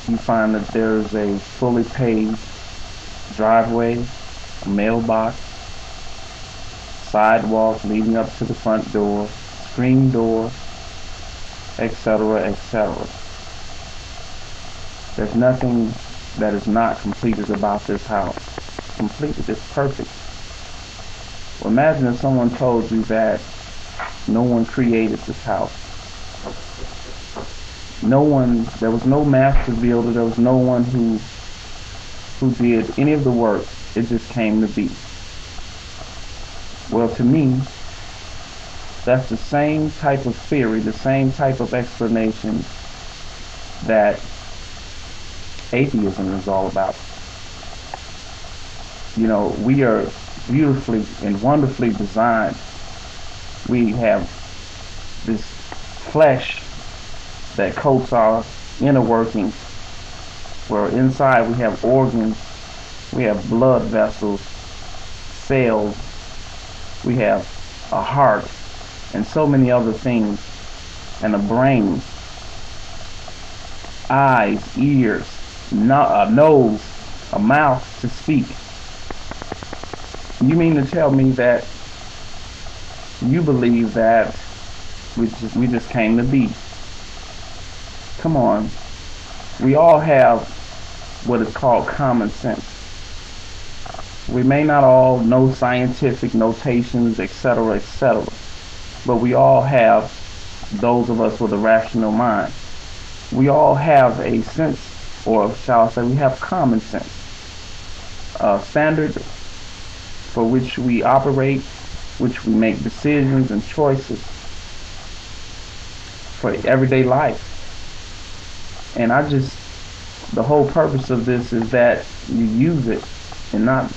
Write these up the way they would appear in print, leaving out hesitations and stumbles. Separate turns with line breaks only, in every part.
you find that there's a fully paved driveway, a mailbox, sidewalk leading up to the front door, screen door, etc., etc. There's nothing that is not completed about this house. Completed, it's perfect. Well, imagine if someone told you that no one created this house. There was no master builder, there was no one who did any of the work. It just came to be. Well, to me, that's the same type of theory, the same type of explanation that atheism is all about. You know, we are beautifully and wonderfully designed. We have this flesh that coats our inner workings, where inside we have organs, we have blood vessels, cells, we have a heart, and so many other things, and a brain, eyes, ears, a nose, a mouth to speak. You mean to tell me that you believe that we just came to be? Come on. We all have what is called common sense. We may not all know scientific notations, etc., etc., but we all have, those of us with a rational mind, we all have a sense, or shall I say, we have common sense, a standard for which we operate, which we make decisions and choices for everyday life. And the whole purpose of this is that you use it and not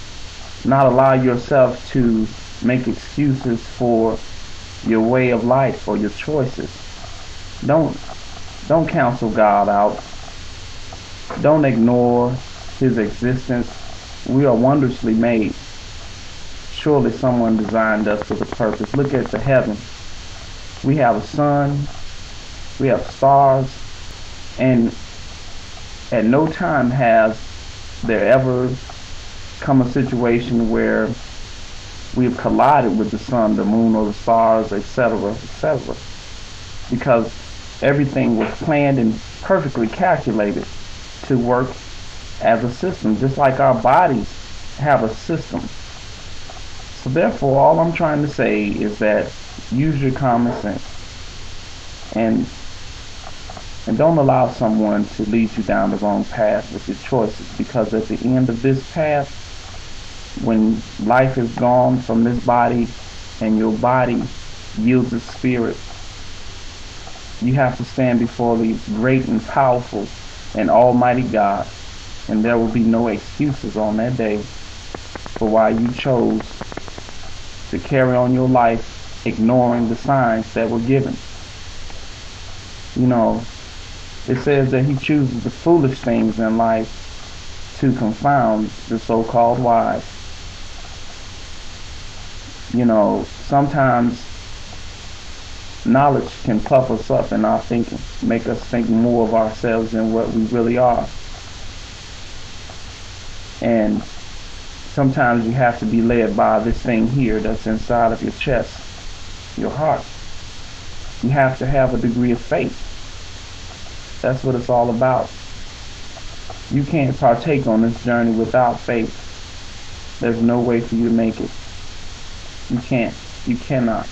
allow yourself to make excuses for your way of life or your choices. Don't counsel God out. Don't ignore his existence. We are wondrously made. Surely someone designed us with a purpose. Look at the heavens. We have a sun, we have stars, and at no time has there ever come a situation where we have collided with the sun, the moon, or the stars, etc., etc., because everything was planned and perfectly calculated to work as a system, just like our bodies have a system. So therefore, all I'm trying to say is that use your common sense and don't allow someone to lead you down the wrong path with your choices, because at the end of this path, when life is gone from this body and your body yields its spirit, you have to stand before the great and powerful and almighty God, and there will be no excuses on that day for why you chose to carry on your life ignoring the signs that were given. You know, it says that he chooses the foolish things in life to confound the so-called wise. You know, sometimes knowledge can puff us up in our thinking, make us think more of ourselves than what we really are. And sometimes you have to be led by this thing here that's inside of your chest, your heart. You have to have a degree of faith. That's what it's all about. You can't partake on this journey without faith. There's no way for you to make it. You can't. You cannot.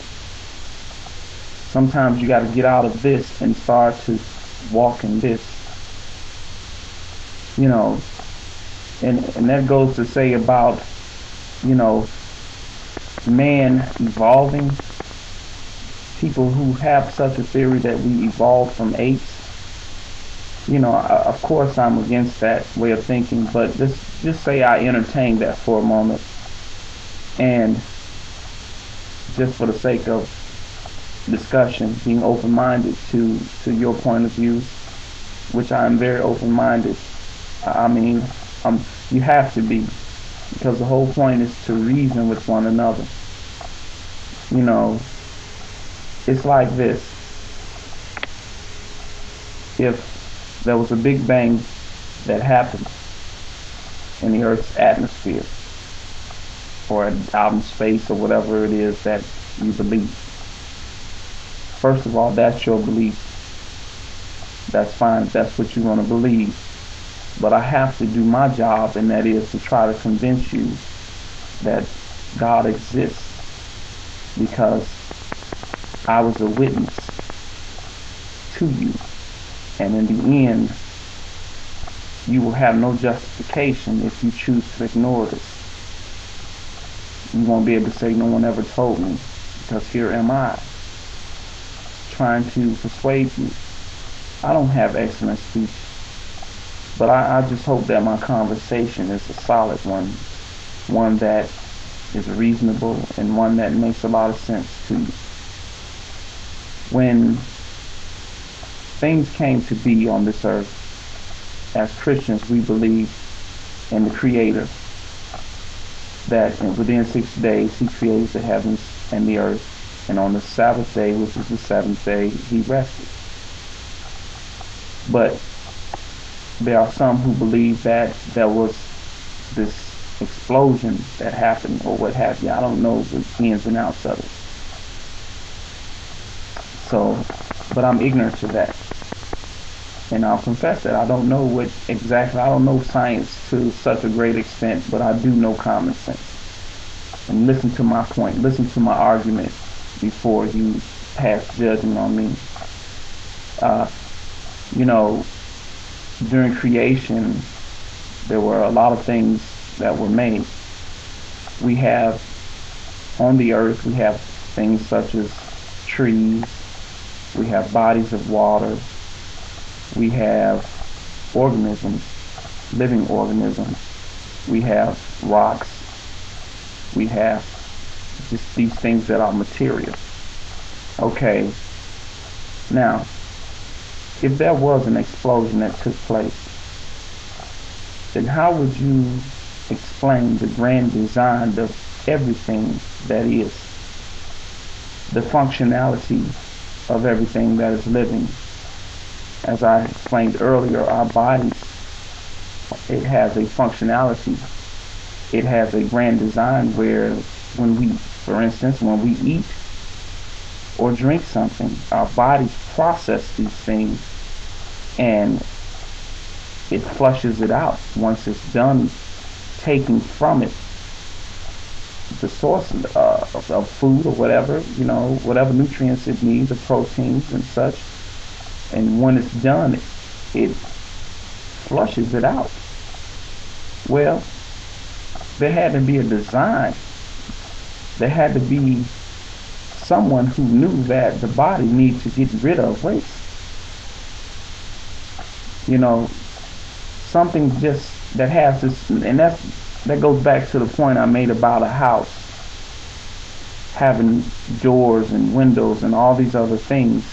Sometimes you got to get out of this and start to walk in this. You know, and that goes to say about, you know, man evolving. People who have such a theory that we evolved from apes. You know, of course I'm against that way of thinking, but just say I entertain that for a moment, and just for the sake of discussion, being open-minded to your point of view, which I am very open-minded. I mean, you have to be, because the whole point is to reason with one another. You know, it's like this. If there was a big bang that happen in the Earth's atmosphere or out in space or whatever it is that you believe. First of all, that's your belief. That's fine if that's what you want to believe. But I have to do my job, and that is to try to convince you that God exists, because I was a witness to you. And in the end, you will have no justification if you choose to ignore this. You won't be able to say, no one ever told me, because here am I, trying to persuade you. I don't have excellent speech, but I just hope that my conversation is a solid one that is reasonable, and one that makes a lot of sense to you. When things came to be on this earth, as Christians, we believe in the Creator, that within 6 days He created the heavens and the earth, and on the Sabbath day, which is the seventh day, He rested. But there are some who believe that there was this explosion that happened, or what have you. I don't know the ins and outs of it. So, but I'm ignorant to that. And I'll confess that I don't know what exactly, I don't know science to such a great extent, but I do know common sense. And listen to my point, listen to my argument before you pass judgment on me. During creation, there were a lot of things that were made. We have, on the earth, we have things such as trees, we have bodies of water, we have organisms, living organisms, we have rocks, we have just these things that are material. Okay, now, if there was an explosion that took place, then how would you explain the grand design of everything that is, the functionality of everything that is living? As I explained earlier, our bodies, it has a functionality. It has a grand design where for instance, when we eat or drink something, our bodies process these things and it flushes it out. Once it's done taking from it the source of food or whatever, whatever nutrients it needs, the proteins and such, and when it's done, it flushes it out. Well, there had to be a design. There had to be someone who knew that the body needs to get rid of waste. Something just that has this, and that goes back to the point I made about a house having doors and windows and all these other things,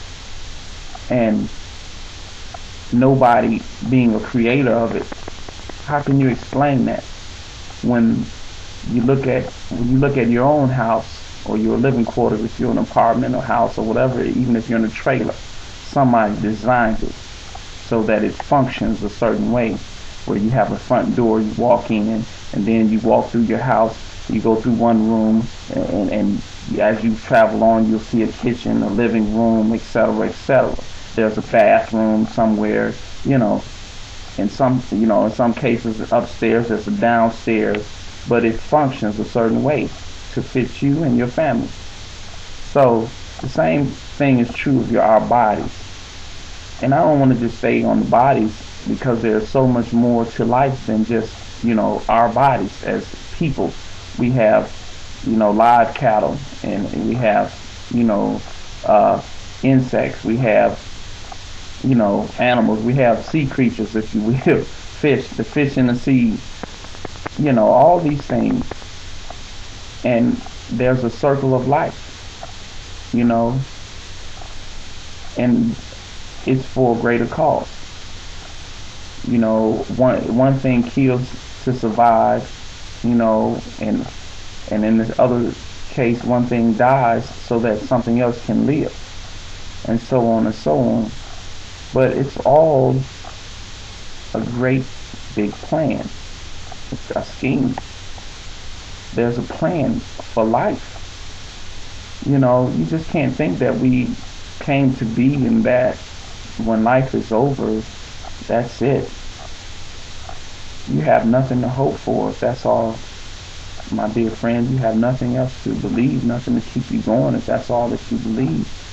and nobody being a creator of it. How can you explain that when you look at your own house or your living quarters, if you're in an apartment or house or whatever, even if you're in a trailer, somebody designed it so that it functions a certain way, where you have a front door, you walk in, and then you walk through your house, you go through one room, and as you travel on, you'll see a kitchen, a living room, etc., etc. There's a bathroom somewhere, in some cases upstairs, there's a downstairs, but it functions a certain way to fit you and your family. So the same thing is true of our bodies. And I don't want to just stay on the bodies, because there's so much more to life than just, our bodies as people. We have, live cattle, and we have, insects, we have, animals, we have sea creatures, if you will, fish, the fish in the sea, all these things. And there's a circle of life, and it's for a greater cause. One thing kills to survive, and in this other case, one thing dies so that something else can live, and so on and so on. But it's all a great big plan, a scheme. There's a plan for life. You know, you just can't think that we came to be and that when life is over, that's it. You have nothing to hope for. If that's all, my dear friend, you have nothing else to believe, nothing to keep you going if that's all that you believe.